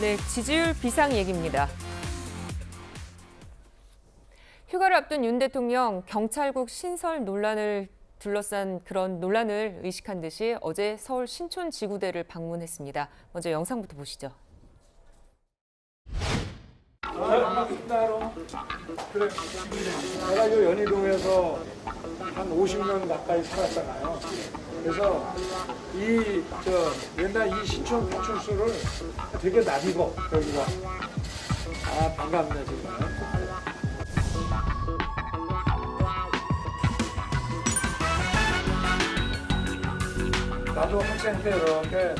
네, 지지율 비상 얘기입니다. 휴가를 앞둔 윤 대통령 경찰국 신설 논란을 둘러싼 그런 논란을 의식한 듯이 어제 서울 신촌 지구대를 방문했습니다. 먼저 영상부터 보시죠. 그래. 내가 이 연희동에서 한 50년 가까이 살았잖아요. 그래서 옛날 이 신촌 파출소를 되게 낯익어, 여기가. 아, 반갑네, 지금. 나도 학생 때 이렇게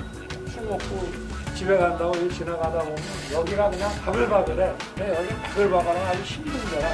술 먹고 집에 간다고 여기 지나가다 보면 여기가 그냥 바글바글해. 근데 여기 바글바글한 아주 힘든 데라.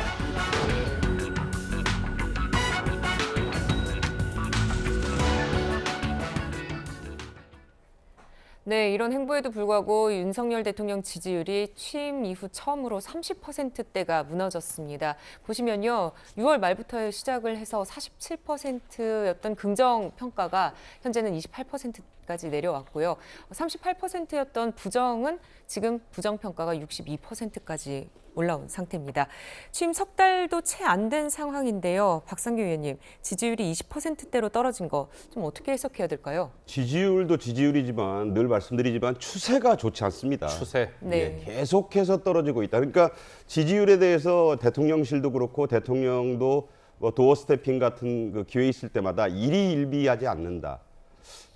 네, 이런 행보에도 불구하고 윤석열 대통령 지지율이 취임 이후 처음으로 30%대가 무너졌습니다. 보시면요, 6월 말부터 시작을 해서 47%였던 긍정 평가가 현재는 28%까지 내려왔고요. 38%였던 부정은 지금 부정 평가가 62%까지 올라온 상태입니다. 취임 석 달도 채 안 된 상황인데요. 박상규 의원님, 지지율이 20%대로 떨어진 거 좀 어떻게 해석해야 될까요? 지지율도 지지율이지만 늘 말씀드리지만 추세가 좋지 않습니다. 추세. 네. 계속해서 떨어지고 있다. 그러니까 지지율에 대해서 대통령실도 그렇고 대통령도 뭐 도어 스태핑 같은 그 기회 있을 때마다 일희일비하지 않는다.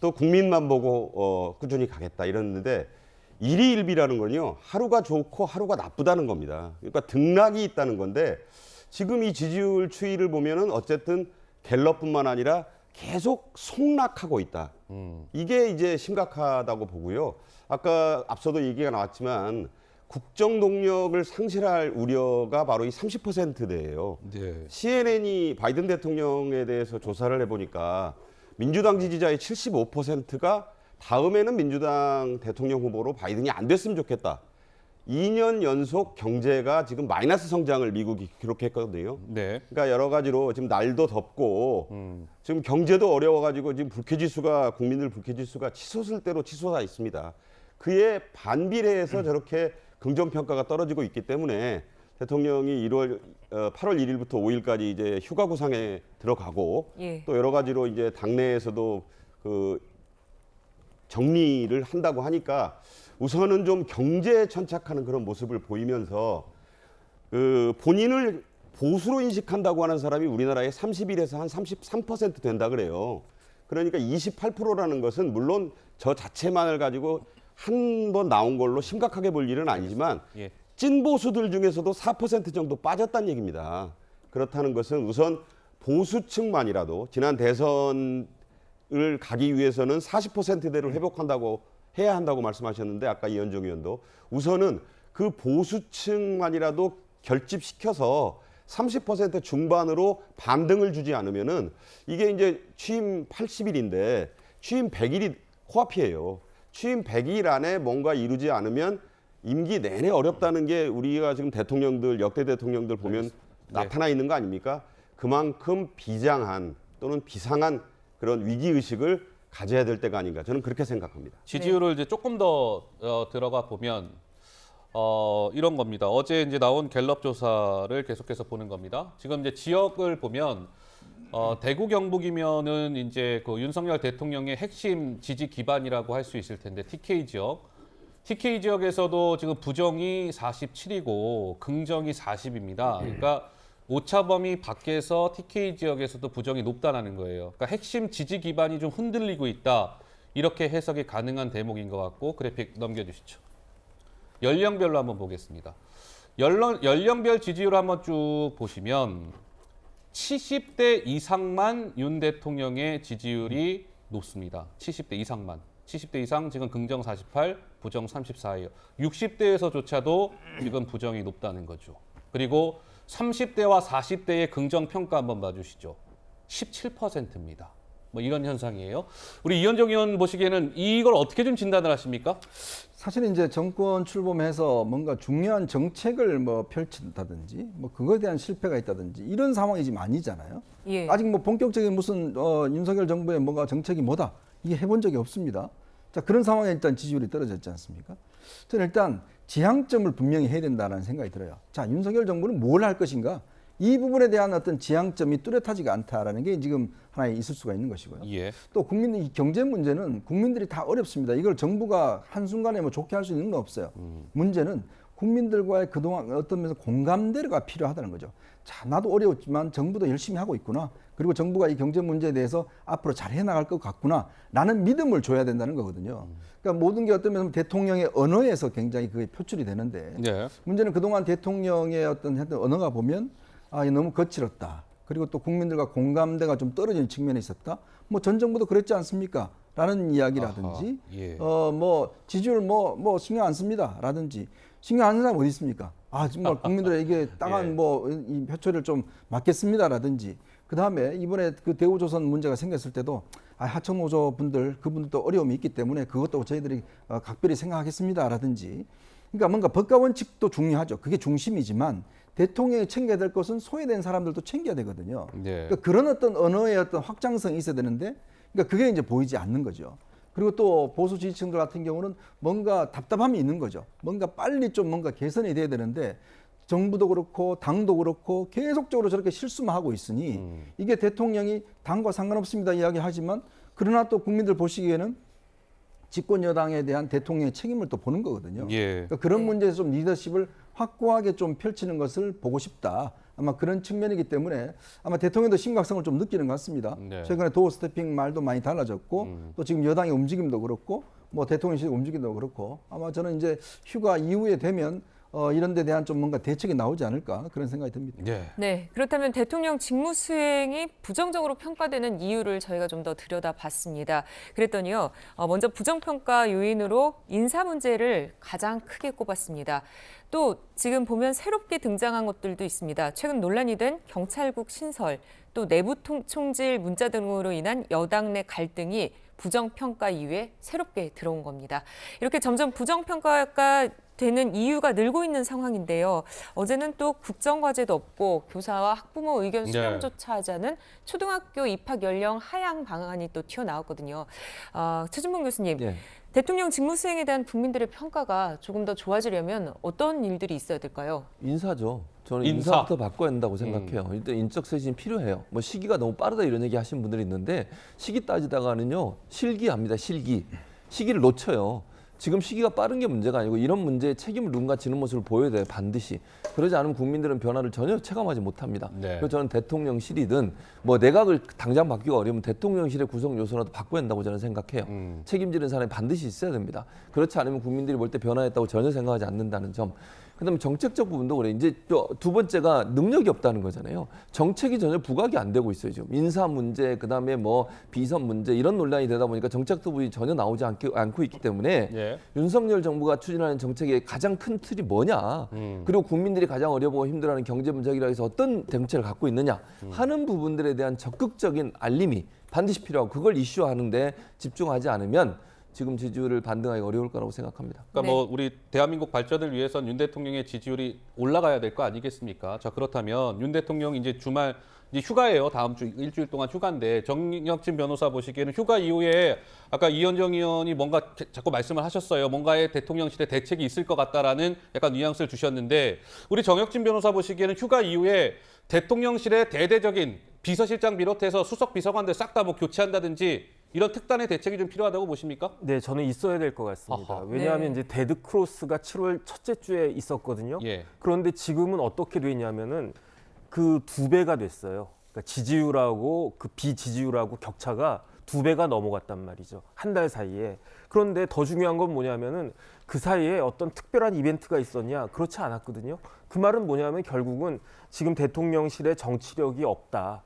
또 국민만 보고 꾸준히 가겠다 이랬는데 일희일비라는 건요, 하루가 좋고 하루가 나쁘다는 겁니다. 그러니까 등락이 있다는 건데 지금 이 지지율 추이를 보면은 어쨌든 갤럽뿐만 아니라 계속 속락하고 있다. 이게 이제 심각하다고 보고요. 아까 앞서도 얘기가 나왔지만 국정 동력을 상실할 우려가 바로 이 30%대예요. 네. CNN이 바이든 대통령에 대해서 조사를 해보니까 민주당 지지자의 75%가 다음에는 민주당 대통령 후보로 바이든이 안 됐으면 좋겠다. 2년 연속 경제가 지금 마이너스 성장을 미국이 기록했거든요. 네. 그러니까 여러 가지로 지금 날도 덥고 지금 경제도 어려워가지고 지금 불쾌지수가 국민들 불쾌지수가 치솟을 대로 치솟아 있습니다. 그에 반비례해서 저렇게 긍정평가가 떨어지고 있기 때문에 대통령이 8월 1일부터 5일까지 이제 휴가 구상에 들어가고 예. 또 여러 가지로 이제 당내에서도 그 정리를 한다고 하니까 우선은 좀 경제에 천착하는 그런 모습을 보이면서 그 본인을 보수로 인식한다고 하는 사람이 우리나라에 31에서 한 33% 된다 그래요. 그러니까 28%라는 것은 물론 저 자체만을 가지고 한 번 나온 걸로 심각하게 볼 일은 아니지만 예. 찐 보수들 중에서도 4% 정도 빠졌다는 얘기입니다. 그렇다는 것은 우선 보수층만이라도 지난 대선을 가기 위해서는 40%대로 회복한다고 해야 한다고 말씀하셨는데 아까 이현정 의원도 우선은 그 보수층만이라도 결집시켜서 30% 중반으로 반등을 주지 않으면은 이게 이제 취임 80일인데 취임 100일이 코앞이에요. 취임 100일 안에 뭔가 이루지 않으면 임기 내내 어렵다는 게 우리가 지금 대통령들 역대 대통령들 보면 나타나 있는 거 아닙니까? 그만큼 비장한 또는 비상한 그런 위기의식을 가져야 될 때가 아닌가 저는 그렇게 생각합니다. 지지율을 이제 조금 더 들어가 보면 이런 겁니다. 어제 이제 나온 갤럽 조사를 계속해서 보는 겁니다. 지금 이제 지역을 보면 대구 경북이면은 이제 그 윤석열 대통령의 핵심 지지 기반이라고 할 수 있을 텐데 TK 지역에서도 지금 부정이 47이고 긍정이 40입니다. 그러니까 오차범위 밖에서 TK 지역에서도 부정이 높다는 거예요. 그러니까 핵심 지지 기반이 좀 흔들리고 있다. 이렇게 해석이 가능한 대목인 것 같고 그래픽 넘겨주시죠. 연령별로 한번 보겠습니다. 연령별 지지율 한번 쭉 보시면 70대 이상만 윤 대통령의 지지율이 높습니다. 70대 이상만. 70대 이상 지금 긍정 48, 부정 34예요. 60대에서조차도 지금 부정이 높다는 거죠. 그리고 30대와 40대의 긍정 평가 한번 봐주시죠. 17%입니다. 뭐 이런 현상이에요. 우리 이현정 의원 보시기에는 이걸 어떻게 좀 진단을 하십니까? 사실 이제 정권 출범해서 뭔가 중요한 정책을 뭐 펼친다든지 뭐 그거에 대한 실패가 있다든지 이런 상황이 지금 아니잖아요. 예. 아직 뭐 본격적인 무슨 윤석열 정부의 뭔가 정책이 뭐다 이게 해본 적이 없습니다. 자 그런 상황에 일단 지지율이 떨어졌지 않습니까? 저는 일단 지향점을 분명히 해야 된다는 생각이 들어요. 자, 윤석열 정부는 뭘 할 것인가? 이 부분에 대한 어떤 지향점이 뚜렷하지가 않다라는 게 지금 하나의 있을 수가 있는 것이고요. 예. 또 국민의 경제 문제는 국민들이 다 어렵습니다. 이걸 정부가 한순간에 뭐 좋게 할 수 있는 건 없어요. 문제는 국민들과의 그동안 어떤 면에서 공감대가 필요하다는 거죠. 자, 나도 어려웠지만 정부도 열심히 하고 있구나. 그리고 정부가 이 경제 문제에 대해서 앞으로 잘 해나갈 것 같구나. 라는 믿음을 줘야 된다는 거거든요. 그러니까 모든 게 어떤 면에서 대통령의 언어에서 굉장히 그게 표출이 되는데 예. 문제는 그동안 대통령의 어떤 언어가 보면 아, 너무 거칠었다. 그리고 또 국민들과 공감대가 좀 떨어지는 측면이 있었다. 뭐 전 정부도 그랬지 않습니까? 라는 이야기라든지 아하, 예. 뭐 지지율 뭐 신경 안 씁니다. 라든지 신경 안 쓰는 사람 어디 있습니까? 아, 정말 국민들에게 딱한 예. 이 표처리를 좀 맡겠습니다라든지 그다음에 이번에 그 대우조선 문제가 생겼을 때도 아, 하청노조 분들 그분들도 어려움이 있기 때문에 그것도 저희들이 각별히 생각하겠습니다라든지 그러니까 뭔가 법과 원칙도 중요하죠. 그게 중심이지만 대통령이 챙겨야 될 것은 소외된 사람들도 챙겨야 되거든요. 네. 그러니까 그런 어떤 언어의 어떤 확장성이 있어야 되는데 그러니까 그게 이제 보이지 않는 거죠. 그리고 또 보수 지지층들 같은 경우는 뭔가 답답함이 있는 거죠. 뭔가 빨리 좀 뭔가 개선이 돼야 되는데 정부도 그렇고 당도 그렇고 계속적으로 저렇게 실수만 하고 있으니 이게 대통령이 당과 상관없습니다 이야기하지만 그러나 또 국민들 보시기에는 집권 여당에 대한 대통령의 책임을 또 보는 거거든요. 예. 그러니까 그런 문제에서 좀 리더십을 확고하게 좀 펼치는 것을 보고 싶다. 아마 그런 측면이기 때문에 아마 대통령도 심각성을 좀 느끼는 것 같습니다. 네. 최근에 도어 스태핑 말도 많이 달라졌고 또 지금 여당의 움직임도 그렇고 뭐 대통령실 움직임도 그렇고 아마 저는 이제 휴가 이후에 되면 이런 데 대한 좀 뭔가 대책이 나오지 않을까 그런 생각이 듭니다. 예. 네, 그렇다면 대통령 직무 수행이 부정적으로 평가되는 이유를 저희가 좀 더 들여다봤습니다. 그랬더니요, 먼저 부정평가 요인으로 인사 문제를 가장 크게 꼽았습니다. 또 지금 보면 새롭게 등장한 것들도 있습니다. 최근 논란이 된 경찰국 신설, 또 내부 총질 문자 등으로 인한 여당 내 갈등이 부정평가 이후에 새롭게 들어온 겁니다. 이렇게 점점 부정평가가 되는 이유가 늘고 있는 상황인데요. 어제는 또 국정과제도 없고 교사와 학부모 의견 수렴조차 하지 않은 초등학교 입학 연령 하향 방안이 또 튀어나왔거든요. 최준봉 교수님, 예. 대통령 직무 수행에 대한 국민들의 평가가 조금 더 좋아지려면 어떤 일들이 있어야 될까요? 인사죠. 저는 인사. 인사부터 바꿔야 한다고 생각해요. 일단 인적 쇄신이 필요해요. 뭐 시기가 너무 빠르다 이런 얘기 하시는 분들이 있는데 시기 따지다가는요. 실기합니다. 실기. 시기를 놓쳐요. 지금 시기가 빠른 게 문제가 아니고 이런 문제에 책임을 누군가 지는 모습을 보여야 돼요. 반드시. 그러지 않으면 국민들은 변화를 전혀 체감하지 못합니다. 네. 그래서 저는 대통령실이든 뭐 내각을 당장 바뀌고 어려우면 대통령실의 구성 요소라도 바꿔야 한다고 저는 생각해요. 책임지는 사람이 반드시 있어야 됩니다. 그렇지 않으면 국민들이 볼 때 변화했다고 전혀 생각하지 않는다는 점. 그다음에 정책적 부분도 그래. 이제 또 두 번째가 능력이 없다는 거잖아요. 정책이 전혀 부각이 안 되고 있어요. 지금 인사 문제, 그다음에 뭐 비선 문제 이런 논란이 되다 보니까 정책 부분이 전혀 나오지 않고 있기 때문에 예. 윤석열 정부가 추진하는 정책의 가장 큰 틀이 뭐냐. 그리고 국민들이 가장 어려워하고 힘들어하는 경제 문제이라 해서 어떤 정책을 갖고 있느냐 하는 부분들에 대한 적극적인 알림이 반드시 필요하고 그걸 이슈화하는데 집중하지 않으면 지금 지지율을 반등하기 어려울 거라고 생각합니다. 그러니까 네. 뭐 우리 대한민국 발전을 위해선 윤 대통령의 지지율이 올라가야 될 거 아니겠습니까? 자, 그렇다면 윤 대통령 이제 주말 이제 휴가예요. 다음 주 일주일 동안 휴가인데 정혁진 변호사 보시기에는 휴가 이후에 아까 이현정 의원이 뭔가 자꾸 말씀을 하셨어요. 뭔가의 대통령실의 대책이 있을 것 같다라는 약간 뉘앙스를 주셨는데 우리 정혁진 변호사 보시기에는 휴가 이후에 대통령실의 대대적인 비서실장 비롯해서 수석 비서관들 싹 다 뭐 교체한다든지 이런 특단의 대책이 좀 필요하다고 보십니까? 네, 저는 있어야 될 것 같습니다. 아하. 왜냐하면 네. 이제 데드 크로스가 7월 첫째 주에 있었거든요. 예. 그런데 지금은 어떻게 되냐면은 그 2배가 됐어요. 그러니까 지지율하고 그 비지지율하고 격차가 2배가 넘어갔단 말이죠. 한 달 사이에. 그런데 더 중요한 건 뭐냐면은 그 사이에 어떤 특별한 이벤트가 있었냐? 그렇지 않았거든요. 그 말은 뭐냐면 결국은 지금 대통령실에 정치력이 없다.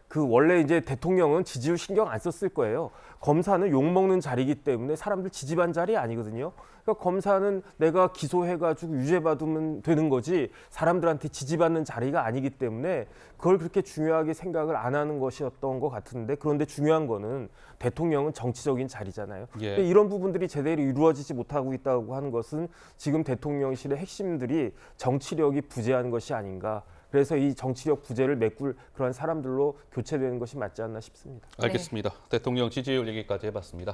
그 원래 이제 대통령은 지지율 신경 안 썼을 거예요. 검사는 욕먹는 자리이기 때문에 사람들 지지반 자리 아니거든요. 그러니까 검사는 내가 기소해가지고 유죄받으면 되는 거지 사람들한테 지지받는 자리가 아니기 때문에 그걸 그렇게 중요하게 생각을 안 하는 것이었던 것 같은데 그런데 중요한 거는 대통령은 정치적인 자리잖아요. 예. 근데 이런 부분들이 제대로 이루어지지 못하고 있다고 하는 것은 지금 대통령실의 핵심들이 정치력이 부재한 것이 아닌가. 그래서 이 정치력 부재를 메꿀 그런 사람들로 교체되는 것이 맞지 않나 싶습니다. 알겠습니다. 대통령 지지율 얘기까지 해봤습니다.